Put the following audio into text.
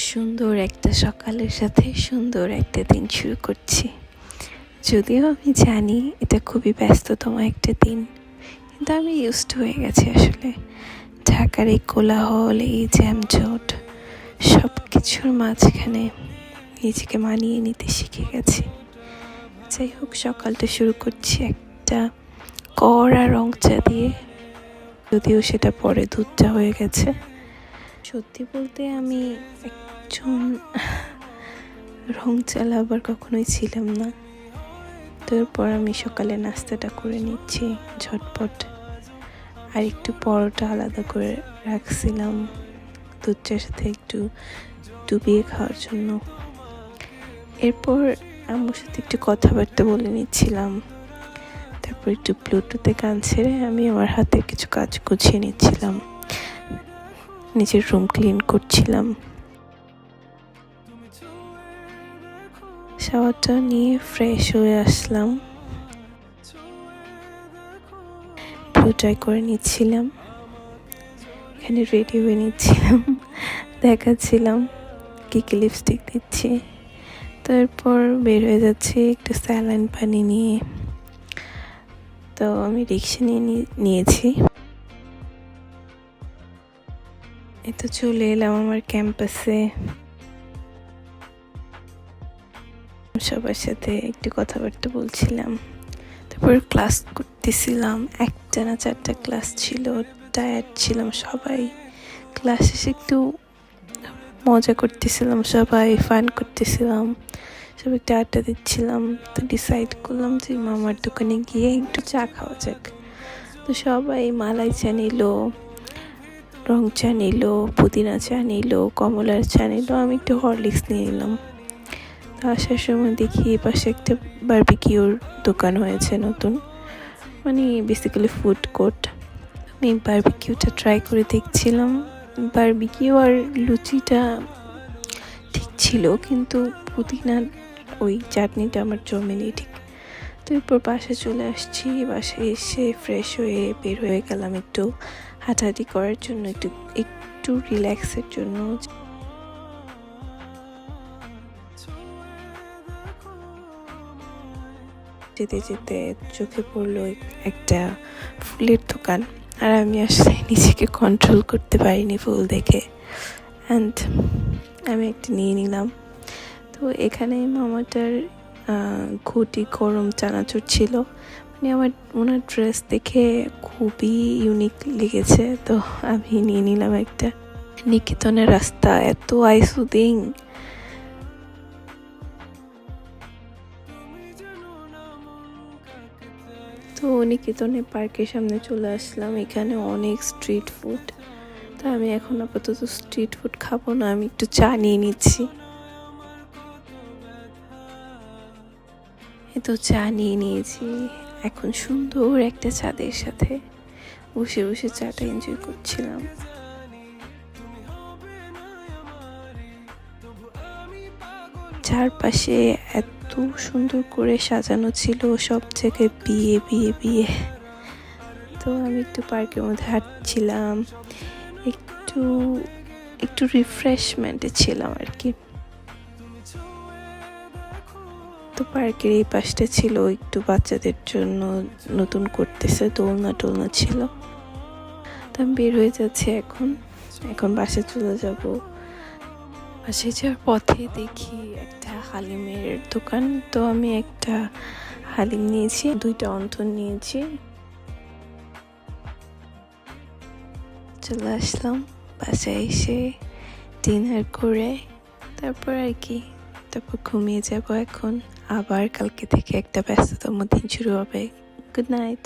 সুন্দর একটা সকালের সাথে সুন্দর একটা দিন শুরু করছি। যদিও আমি জানি এটা খুবই ব্যস্ততম একটা দিন, কিন্তু আমি ইউজড হয়ে গেছি। আসলে ঢাকার এই কোলাহল, এই জ্যামজট, সব কিছুর মাঝখানে নিজেকে মানিয়ে নিতে শিখে গেছি। যাই হোক, সকালটা শুরু করছি একটা কড়া রং চা দিয়ে, যদিও সেটা পরে দুধ চা হয়ে গেছে। সত্যি বলতে আমি একজন রং চা লাভার কখনোই ছিলাম না। তারপর আমি সকালে নাস্তাটা করে নিচ্ছি ঝটপট, আর একটু পরোটা আলাদা করে রাখছিলাম দুধ চার সাথে একটু ডুবিয়ে খাওয়ার জন্য। এরপর আম্মুর সাথে একটু কথাবার্তা বলে নিচ্ছিলাম। তারপর একটু ব্লুটুথে গান ছেড়ে আমি আমার হাতের কিছু কাজ গুছিয়ে নিচ্ছিলাম, নিজের রুম ক্লিন করছিলাম। শাওয়ারটা নিয়ে ফ্রেশ হয়ে আসলাম, ব্লু ট্রাই করে নিচ্ছিলাম, এখানে রেডি হয়ে নিচ্ছিলাম, দেখাচ্ছিলাম কী কী লিপস্টিক দিচ্ছি। তারপর বের হয়ে যাচ্ছি একটু স্যালাইন পানি নিয়ে। তো আমি রিক্সা নিয়েছি। এতো চলে এলাম আমার ক্যাম্পাসে, সবার সাথে একটু কথাবার্তা বলছিলাম। তারপর ক্লাস করতেছিলাম, একটা না 4টা ক্লাস ছিল, টায়ার্ড ছিলাম সবাই। ক্লাস শেষে একটু মজা করতেছিলাম, সবাই ফান করতেছিলাম, সবাই একটু আড্ডা দিচ্ছিলাম। তো ডিসাইড করলাম যে মামার দোকানে গিয়ে একটু চা খাওয়া যাক। তো সবাই মালাই চা নিল, রং চা নিল, পুদিনা চা নিল, কমলার চা নিল, আমি একটু হরলিক্স নিয়ে নিলাম। তো আসার সময় দেখি পাশে একটা বারবিকিউর দোকান হয়েছে নতুন, মানে বেসিক্যালি ফুড কোর্ট। আমি বারবিকিউটা ট্রাই করে দেখছিলাম। বারবিকিউ আর লুচিটা ঠিক ছিল, কিন্তু পুদিনার ওই চাটনিটা আমার জমেনি ঠিক। তো এরপর বাসায় চলে আসছি। বাসায় এসে ফ্রেশ হয়ে বের হয়ে গেলাম একটু হাঁটাহাঁটি করার জন্য, একটু রিল্যাক্সের জন্য। যেতে যেতে চোখে পড়লো একটা ফুলের দোকান, আর আমি আসলে নিজেকে কন্ট্রোল করতে পারিনি ফুল দেখে, অ্যান্ড আমি একটা নিয়ে নিলাম। তো এখানে মামাটার ঘটি গরম চানাচুর ছিল, মানে আমার ওনার ড্রেস দেখে খুবই ইউনিক লেগেছে। তো আমি নিয়ে নিলাম একটা। নিকেতনের রাস্তা এত আইসুদিং, তো নিকেতনে পার্কের সামনে চলে আসলাম। এখানে অনেক স্ট্রিট ফুড, তো আমি এখন আপাতত স্ট্রিট ফুড খাবো না, আমি একটু চা নিয়ে নিচ্ছি। তো চা নিয়ে নিয়েছি, এখন সুন্দর একটা চাঁদের সাথে বসে বসে চাটা এনজয় করছিলাম। চারপাশে এত সুন্দর করে সাজানো ছিল, সব জায়গায় বিয়ে বিয়ে বিয়ে। তো আমি একটু পার্কের মধ্যে হাঁটছিলাম, একটু একটু রিফ্রেশমেন্টে ছিলাম আর কি। তো পার্কের এই পাশটা ছিল একটু বাচ্চাদের জন্য নতুন করতেছে, দোলনা টোলনা ছিল। তো আমি বের হয়ে যাচ্ছি এখন বাসায় চলে যাব। বাসায় যাওয়ার পথে দেখি একটা হালিমের দোকান, তো আমি একটা হালিম নিয়েছি, 2টা অন্থন নিয়েছি। চলে আসলাম বাসায়, এসে ডিনার করে তারপর আর কি, তারপর ঘুমিয়ে যাব। এখন আবার কালকে থেকে একটা ব্যস্ততম দিন শুরু হবে। Good night.